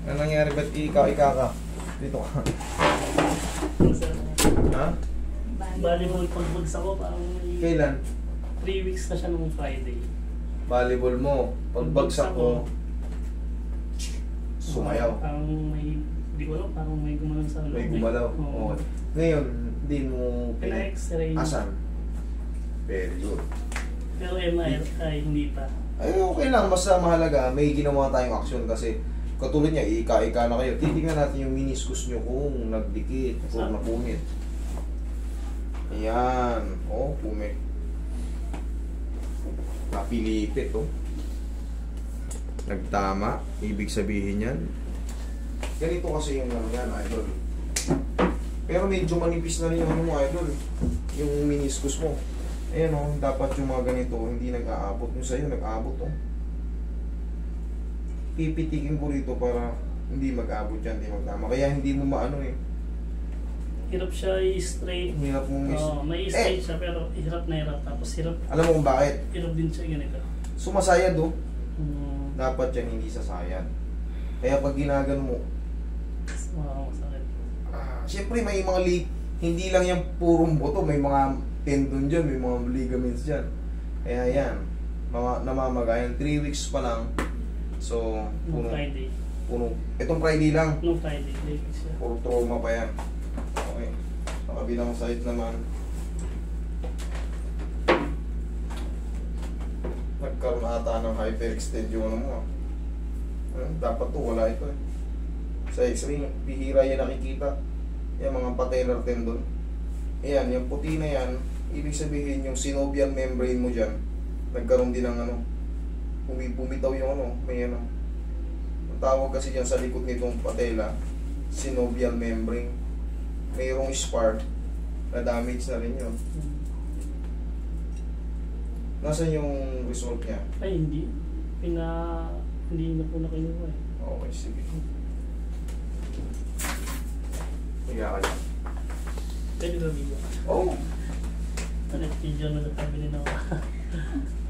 Ano nangyari? Ba't ika-ika? Dito ka. Ha? Volleyball pagbagsak ko, parang may Kailan? 3 weeks na siya nung Friday. Volleyball mo. Pagbagsak mo, sumayaw. Parang may, hindi ko alam, parang may gumalaw sa loob. May gumalaw. Oo. Okay. Ngayon, hindi mo Pina-x-ray. asan? Very good. Pero MRI ay hindi pa. Ay, okay lang. Basta mahalaga, may ginawa tayong aksyon kasi katulad niya, ika-ika na kayo. Titignan natin yung meniscus nyo kung nagdikit o napunit. Ayan. O, pumit. Napilipit, o. Nagtama. Ibig sabihin yan. Ganito kasi yung ano yan, idol. Pero medyo manipis na rin yung ano mo, idol. Yung meniscus mo. Ayan o, dapat yung mga ganito, hindi nag-aabot. Yung sa'yo, nag-aabot o. Pipitikin ko rito para hindi mag-abot yan, hindi magtama. Kaya hindi mo maano eh. Hirap siya i-straight. Hirap mong may straight siya pero hirap na hirap. Tapos hirap. Alam mo kung bakit? Hirap din siya ganito. Sumasayad oh. Dapat Dapat yan hindi sasayad. Kaya pag ginagano mo, masakit. siyempre may mga hindi lang yung purong buto, may mga tendon dyan, may mga ligaments dyan. Kaya yan, namamagayan. 3 weeks pa lang. So, No Friday. puno. Itong Friday lang. No Friday. Late siya. Puro trauma pa yan. Okay. Sa kabilang side naman, nagkaroon ata ng hyperextend yung ano mo. Dapat to, wala ito eh. Sa x-ray, bihira yan nakikita. Yan mga patellar tendon. Ayan, yung puti na yan, ibig sabihin yung synovial membrane mo dyan, nagkaroon din ng ano, bumitaw yung ano, may ano. Ang tawag kasi dyan sa likod nitong patella, synovial membrane. Mayroong spar na damage na rin yun. Nasaan yung result niya? Ay, hindi. Hindi na po na kinuha eh. Okay, sige. Higa ka dyan. Pwede ba video? Oh! Ano yung video na natabili na ako?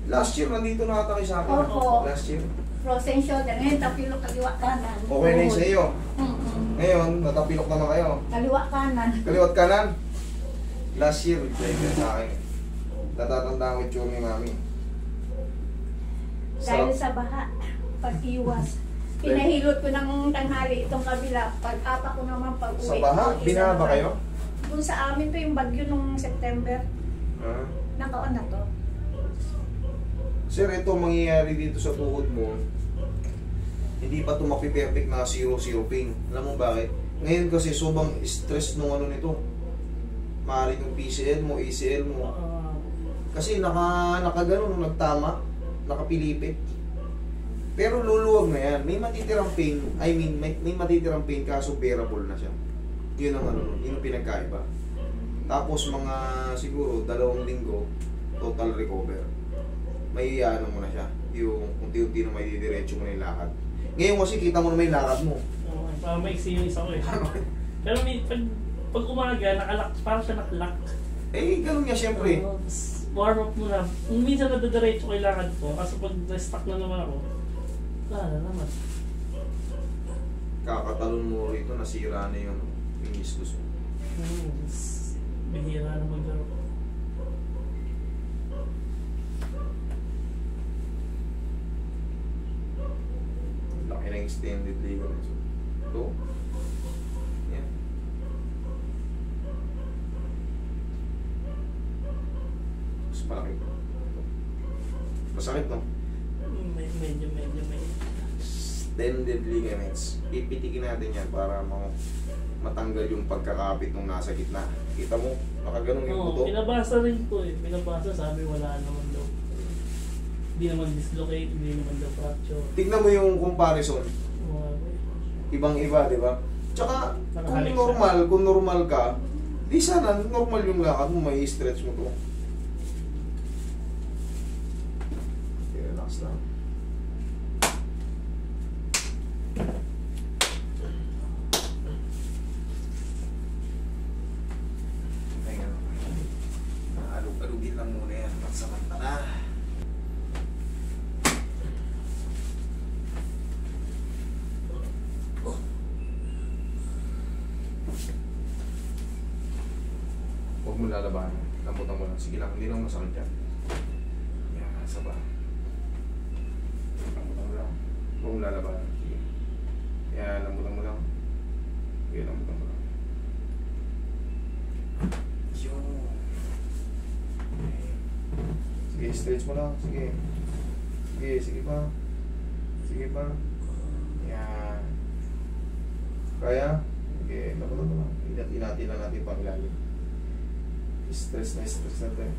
Last year, nandito na ata kayo sa akin. Opo. Last year. Frozen shoulder. Ngayon, tapilok kaliwa kanan. Okay na yung sa iyo. Mm-mm. Ngayon, natapilok naman kayo. Kaliwa kanan. Kaliwat kanan. Last year, nagplay sa akin. Natatandaan ko yung tsura ni Mami. Dahil Sarap. sa baha, pag-iwas. Pinahilot ko ng tanghali itong kabila. Pag-apa ko naman pag-uwi. Sa baha? Isa Binaha ba naman. kayo? Doon sa amin to yung bagyo nung September. Ah. Nakaon na to. Sir, ito mangyayari dito sa tuhod mo. Hindi pa ito mapiperfect na 0-0 pain. Alam mo bakit? Ngayon kasi sobrang stress nung ano nito. Maaaring yung PCL mo, ACL mo. Kasi nakaganon nung nagtama, nakapilipit. Pero luluwag na yan. May matitirang pain, may matitirang pain kaso bearable na siya. Yun ang ano, yun ang pinagkaiba. Tapos mga siguro 2 linggo, total recover. May ano mo na siya, yung unti-unti na may didiretso mo na yung lakad. Ngayon kasi kita mo na may lakad mo. Parang maiksi yung isa ko eh. Pero pag umaga, nakalak, parang siya nakalak. Eh, ganun nga siyempre. Warm up muna. Minsan nadadiretso ko yung lakad ko, kasi pag na-stuck na naman ako, wala na naman. Kakatalon mo rito, nasira na yung meniscus mo. Bihira na maglaro. Laki na extended ligaments. Ito. Yan. Mas palaki. Masakit, no? Medyo. Extended ligaments. Pipitikin natin yan para matanggal yung pagkakapit nung nasa gitna. Kita mo, nakaganon yung Oo, buto. pinabasa rin po eh. Pinabasa, sabi wala naman daw. Hindi naman dislocate, hindi naman daw fracture. Tignan mo yung comparison. Ibang-iba, di ba? Tsaka, Nakahalik kung normal ka, di sana normal yung lakad mo, may stretch mo to. Okay, relax lang. Alugin lang muna yan, magsamantala. lalabanan. Lambutan mo lang. Sige lang, hindi naman masakit yan. Yan, sa ba? Lambutan mo lang. Huwag mo lalabanan. Sige. Yan, lambutan mo lang. Sige, lambutan mo lang. Yun. Sige, stretch mo lang. Sige. Sige, sige pa. Sige pa. Yan. Kaya? Sige, lambutan mo lang. Inati lang natin pang ilalim. Stress natin.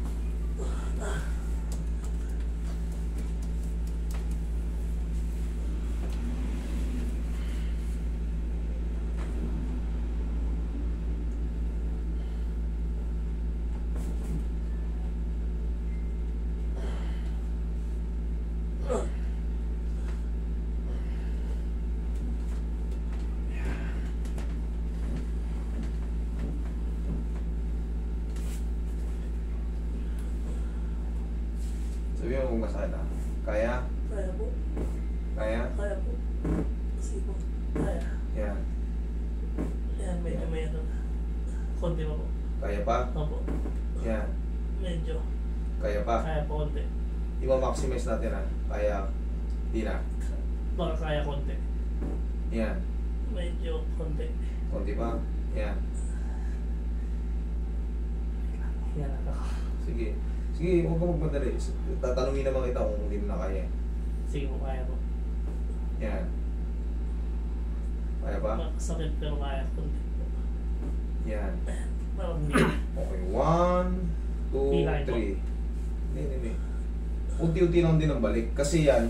Sabi mo kung masakit ah. Kaya? Kaya po. Kaya? Kaya po. Sige po. Kaya. Yan. Yan, medyo may ano. Konti pa po. Kaya pa? Opo. Yan. Medyo. Kaya pa? Kaya po konti. I-maximize natin ah. Kaya? Di na. Baka kaya konti. Yan. Medyo konti. Konti pa? Yan. Yan ako. Sige. Sige, huwag ka magmadali. Tatanungin naman kita kung hindi mo na kaya. Sige po, kaya po. Yan. Kaya pa? Sakit pero kaya konti po. Yan. Parang hindi. Okay, 1, 2, Pilay po. 3. Hindi. Unti-unti lang din ang balik. Kasi yan,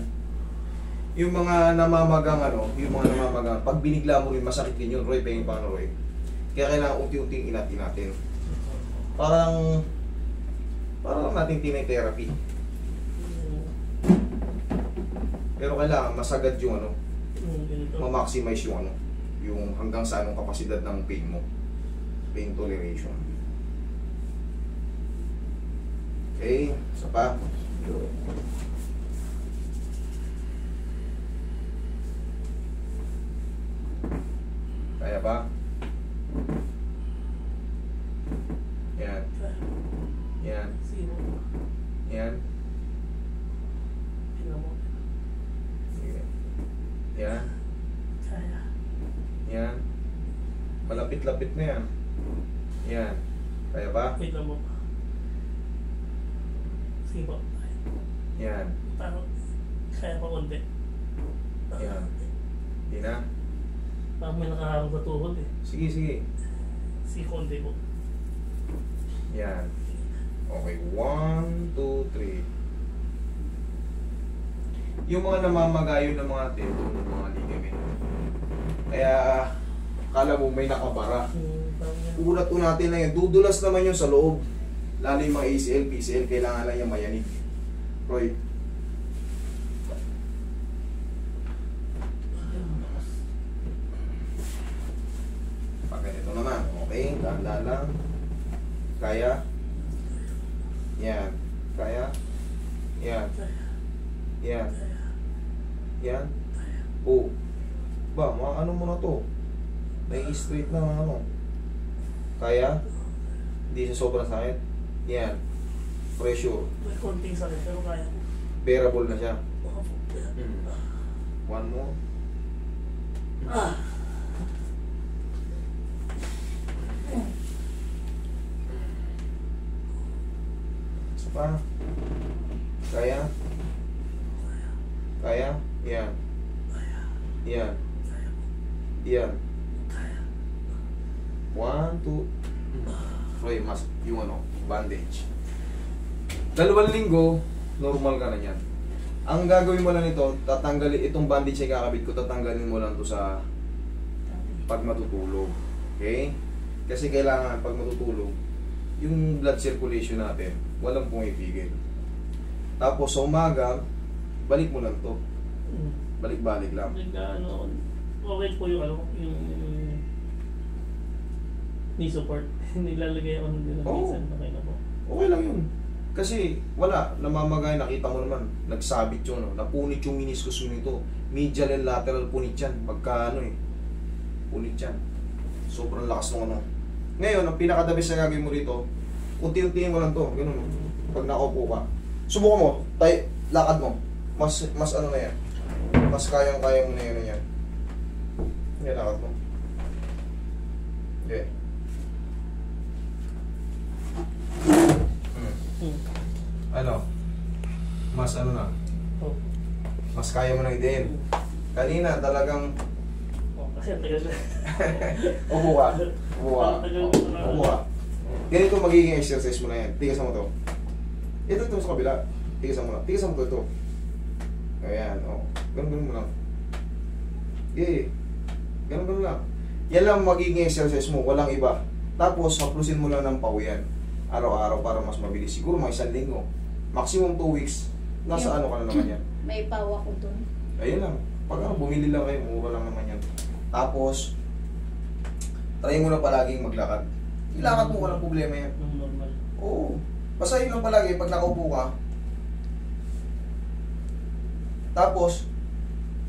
yung mga namamagang pag binigla mo rin, masakit din yun. Roy, pahingin pa Roy. Kaya kailangan unti-unting inati natin. Parang lang natin tinay-therapy. Pero kailangan masagad yung Ganito. ma-maximize yung yung hanggang sa anong kapasidad ng pain mo. Pain toleration. Okay, isa pa. Kaya pa? Yan. Kaya. Yan. Sige po. Yan. Tingnan mo. Sige. Yan. Kaya. Yan. Malapit-lapit na yan. Yan. Kaya pa? Wait lang po. Sige po. Yan. Parang kaya pa konti. Yan. Di na? Parang may nakaharang sa tuhod eh. Sige, sige. Sige konti po. Yan. Okay. 1, 2, 3. Yung mga namamagayo ng mga tendon, ng mga ligament. Kaya, kala mo may nakabara. Parang yan. Ulat po natin na yun. Dudulas naman yun sa loob. Lalo yung mga ACL, PCL, kailangan lang yung mayanig. Roy. Pag ganito naman. Okay, dahan-dahan lang. Kaya. Yan. Kaya. Yan. Yan. Yan. Oh. Ba, ano mo na to? Nai-straight na ano. Kaya. Hindi siya sobrang sakit. Yan. Pressure. May konting sakit pero kaya po. Bearable na siya. Opo. One more. Isa pa. Kaya. Kaya. Yan. Yan. Yan. 1, 2. Roy, mas yung bandage. 2 linggo, normal ka na yan. Ang gagawin mo lang nito, tatanggalin itong bandage na kakabit ko, tatanggalin mo lang to sa pag matutulog. Okay? Kasi kailangan pag matutulog, yung blood circulation natin, walang pumipigil. Tapos sa umaga, balik mo lang to. Balik-balik lang. Ano, okay po yung yung knee support. Nilalagay ako ng minsan. Okay na po. Okay lang yun. Kasi wala, namamagay, nakita mo naman, nagsabit yun, napunit yung meniscus mo nito. Medial and lateral punit yan, pagka punit yan. Sobrang lakas ng Ngayon, ang pinaka-the best na gagawin mo rito, Unti-untiin mo lang to. Ganun. Pag nakaupo ka. Subukan mo. Lakad mo. Mas ano na yan. Mas kayang-kaya mo na yan. Yan, lakad mo. Okay. Ano? Mas ano na? Oh. Mas kaya mo na din. Kanina talagang Oh, kasi tagal na. upo ka. Upo ka. Ganito magiging exercise mo na yan. Tigasan mo to. Ito sa kabila. Tigasan mo lang. Tigasan mo to ito. Ayan. O. Ganun mo lang. Okay. Ganun lang. Yan lang magiging exercise mo. Walang iba. Tapos, haplusin mo lang ng pawian. Araw-araw para mas mabilis. Siguro mga 1 linggo. Maximum 2 weeks. Nasa ano ka na naman yan. May pawa ko dun. Ayun lang. Pag bumili lang kayo, mura lang naman yan. Tapos, try mo na palaging maglakad. Ilakad mo, walang problema yan. Yung normal. Oo. Basta yun lang palagi, pag nakaupo ka. Tapos,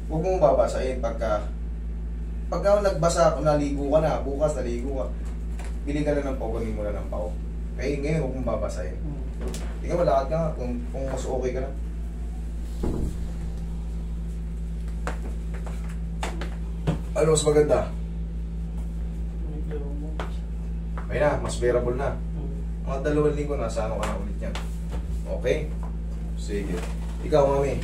huwag mong babasahin pagka nagbasa, naligo ka na, bukas naligo ka, bili ka na ng pao, gamin mo na ng pao. Okay, ngayon huwag mong babasahin. Tingnan, malakad ka nga kung mas okay ka na. Ano mas maganda? Medyo Ayun na, mas bearable na. Mga 2 linggo, nasa ano ka na ulit yan. Okay? Sige. Ikaw, mami,